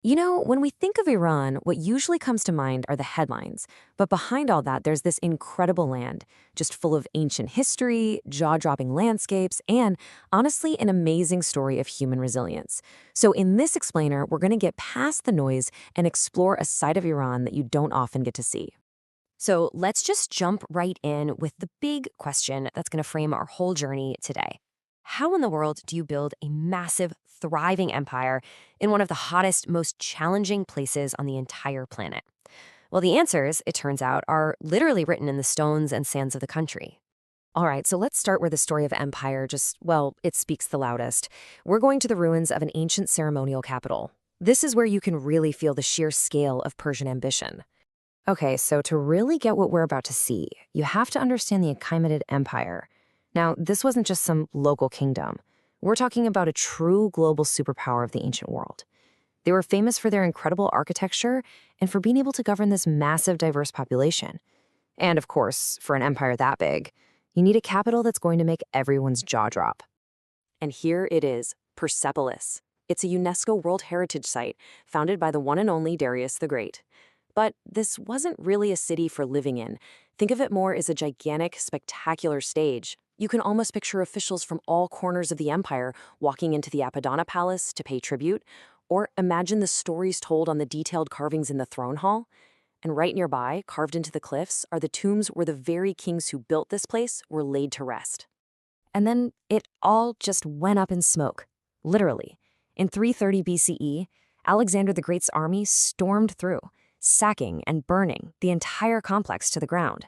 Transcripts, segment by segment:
You know, when we think of Iran, what usually comes to mind are the headlines. But behind all that, there's this incredible land, just full of ancient history, jaw-dropping landscapes, and honestly, an amazing story of human resilience. So in this explainer, we're going to get past the noise and explore a side of Iran that you don't often get to see. So let's just jump right in with the big question that's going to frame our whole journey today. How in the world do you build a massive, thriving empire in one of the hottest, most challenging places on the entire planet? Well, the answers, it turns out, are literally written in the stones and sands of the country. All right, so let's start where the story of empire it speaks the loudest. We're going to the ruins of an ancient ceremonial capital. This is where you can really feel the sheer scale of Persian ambition. Okay, so to really get what we're about to see, you have to understand the Achaemenid Empire. Now, this wasn't just some local kingdom. We're talking about a true global superpower of the ancient world. They were famous for their incredible architecture and for being able to govern this massive, diverse population. And of course, for an empire that big, you need a capital that's going to make everyone's jaw drop. And here it is, Persepolis. It's a UNESCO World Heritage Site founded by the one and only Darius the Great. But this wasn't really a city for living in. Think of it more as a gigantic, spectacular stage. You can almost picture officials from all corners of the empire walking into the Apadana Palace to pay tribute, or imagine the stories told on the detailed carvings in the throne hall. And right nearby, carved into the cliffs, are the tombs where the very kings who built this place were laid to rest. And then it all just went up in smoke, literally. In 330 BCE, Alexander the Great's army stormed through, sacking and burning the entire complex to the ground.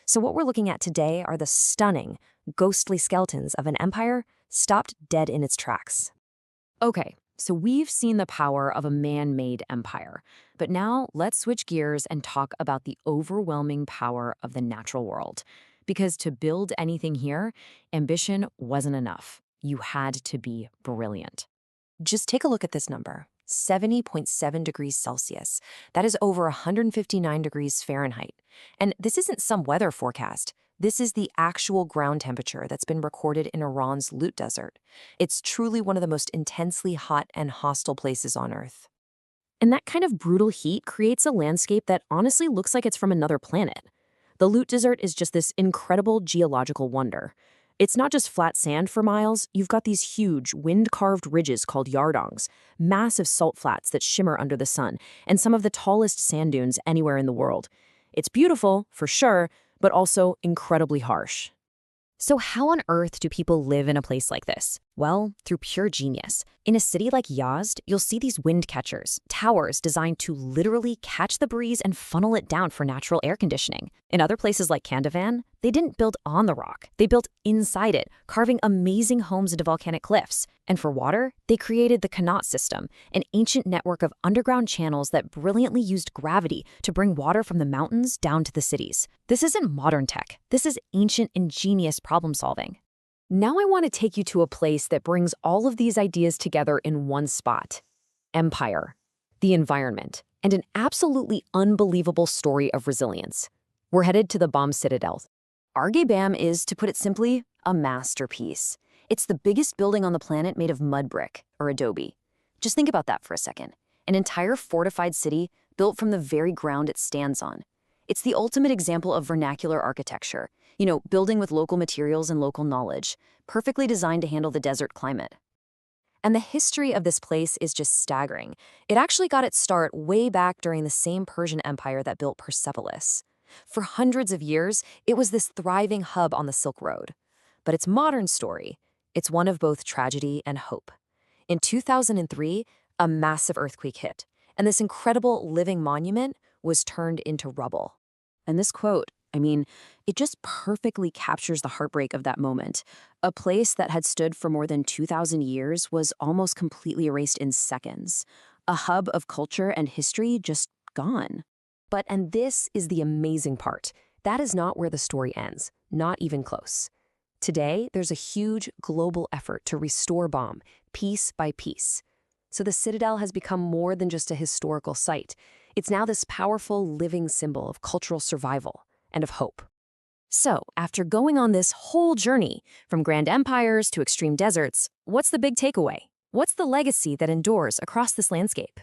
So what we're looking at today are the stunning, ghostly skeletons of an empire stopped dead in its tracks. Okay, so we've seen the power of a man-made empire, but now let's switch gears and talk about the overwhelming power of the natural world. Because to build anything here, ambition wasn't enough. You had to be brilliant. Just take a look at this number. 70.7 degrees Celsius. That is over 159 degrees Fahrenheit. And this isn't some weather forecast. This is the actual ground temperature that's been recorded in Iran's Lut Desert. It's truly one of the most intensely hot and hostile places on Earth. And that kind of brutal heat creates a landscape that honestly looks like it's from another planet. The Lut Desert is just this incredible geological wonder. It's not just flat sand for miles, you've got these huge, wind-carved ridges called yardongs, massive salt flats that shimmer under the sun, and some of the tallest sand dunes anywhere in the world. It's beautiful, for sure, but also incredibly harsh. So how on earth do people live in a place like this? Well, through pure genius. In a city like Yazd, you'll see these wind catchers, towers designed to literally catch the breeze and funnel it down for natural air conditioning. In other places like Kandavan, they didn't build on the rock. They built inside it, carving amazing homes into volcanic cliffs. And for water, they created the qanats system, an ancient network of underground channels that brilliantly used gravity to bring water from the mountains down to the cities. This isn't modern tech. This is ancient, ingenious problem solving. Now I want to take you to a place that brings all of these ideas together in one spot. Empire, the environment, and an absolutely unbelievable story of resilience. We're headed to the Bam Citadel. Bam is, to put it simply, a masterpiece. It's the biggest building on the planet made of mud brick, or adobe. Just think about that for a second. An entire fortified city built from the very ground it stands on. It's the ultimate example of vernacular architecture, building with local materials and local knowledge, perfectly designed to handle the desert climate. And the history of this place is just staggering. It actually got its start way back during the same Persian Empire that built Persepolis. For hundreds of years, it was this thriving hub on the Silk Road. But its modern story, it's one of both tragedy and hope. In 2003, a massive earthquake hit, and this incredible living monument was turned into rubble. And this quote, it just perfectly captures the heartbreak of that moment. A place that had stood for more than 2,000 years was almost completely erased in seconds. A hub of culture and history just gone. And this is the amazing part. That is not where the story ends, not even close. Today, there's a huge global effort to restore Bam, piece by piece. So the Citadel has become more than just a historical site. It's now this powerful living symbol of cultural survival and of hope. So, after going on this whole journey, from grand empires to extreme deserts, what's the big takeaway? What's the legacy that endures across this landscape?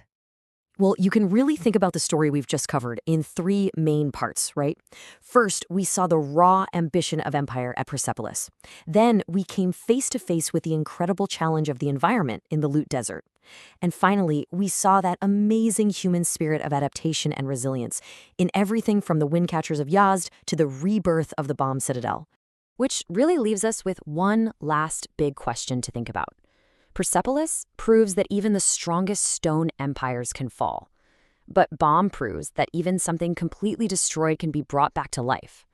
Well, you can really think about the story we've just covered in three main parts, right? First, we saw the raw ambition of empire at Persepolis. Then, we came face to face with the incredible challenge of the environment in the Lut Desert. And finally, we saw that amazing human spirit of adaptation and resilience in everything from the windcatchers of Yazd to the rebirth of the Bam Citadel. Which really leaves us with one last big question to think about. Persepolis proves that even the strongest stone empires can fall. But Bam proves that even something completely destroyed can be brought back to life.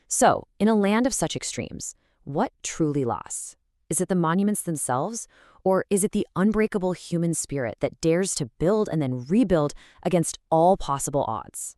So, in a land of such extremes, what truly lasts? Is it the monuments themselves, or is it the unbreakable human spirit that dares to build and then rebuild against all possible odds?